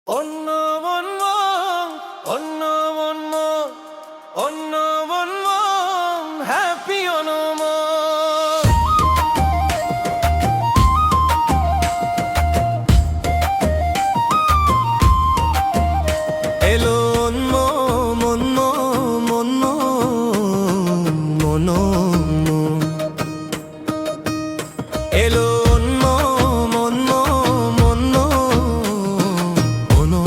অন্য বন্ম অন্য বন্ম অন্য বন্ম হ্যাপি অনম এলো অন্য মন্য মন্য মনো এলো অন্য মন্য মন্য মনো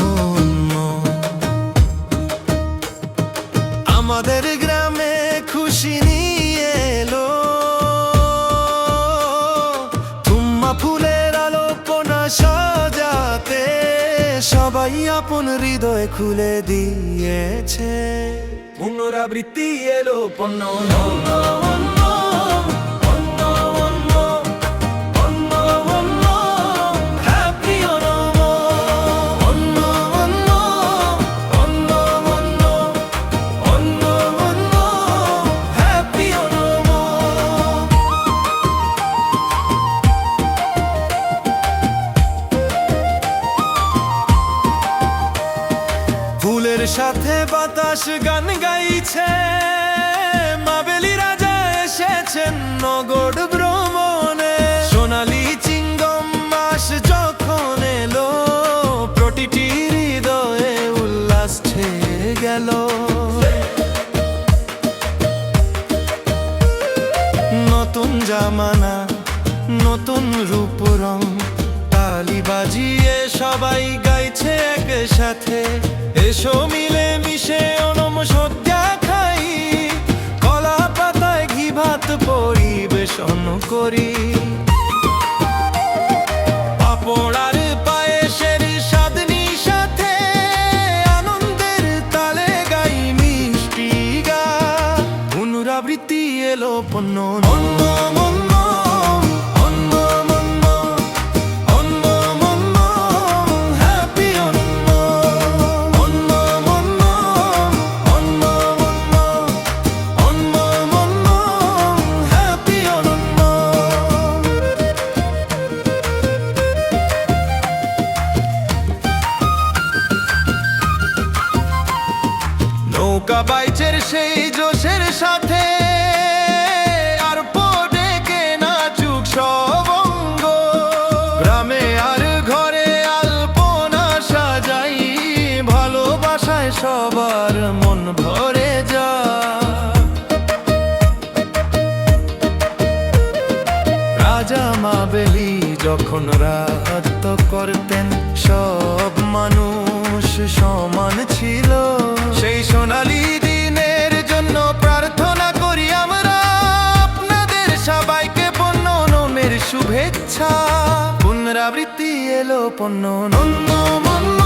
আমাদের গ্রামে খুশি নিয়ে এলো তুম্মা ফুলের আলোপনা সাজাতে সবাই আপন হৃদয় খুলে দিয়েছে পুনরাবৃত্তি এলো পণ্য ফুলের সাথে বাতাস গান গাইছে মাবেলি রাজা এসেছেন নগর ভ্রমণে সোনালি চিঙ্গম মাস যখন এলো প্রতিটি হৃদয়ে উল্লাস ছেয়ে গেল নতুন জামানা নতুন রূপ রং তালি বাজিয়ে সবাই গাইছে একসাথে এসো মিলে মিশে অনম সদ্যা খাই কলা পাতায় ঘি ভাত পরিবেশন করি পাপড়ার পায়েসের স্বাদনি সাথে আনন্দের তালে গাই মিষ্টি গান পুনরাবৃত্তি এলো পণ্য অন্য মন্য নৌকা বাইচের সেই জোশের সাথে আর ডেকে নাচুক সব অঙ্গ গ্রামে আর ঘরে আলপনা সাজাই ভালোবাসায় সবার মন ভরে যা রাজা মাবেলি যখন রাত করতেন সব মানুষ সমান ছিল সেই সোনালি দিনের জন্য প্রার্থনা করি আমরা আপনাদের সবাইকে পণ্য নমের শুভেচ্ছা পুনরাবৃত্তি এলো পণ্য নন্য মন্য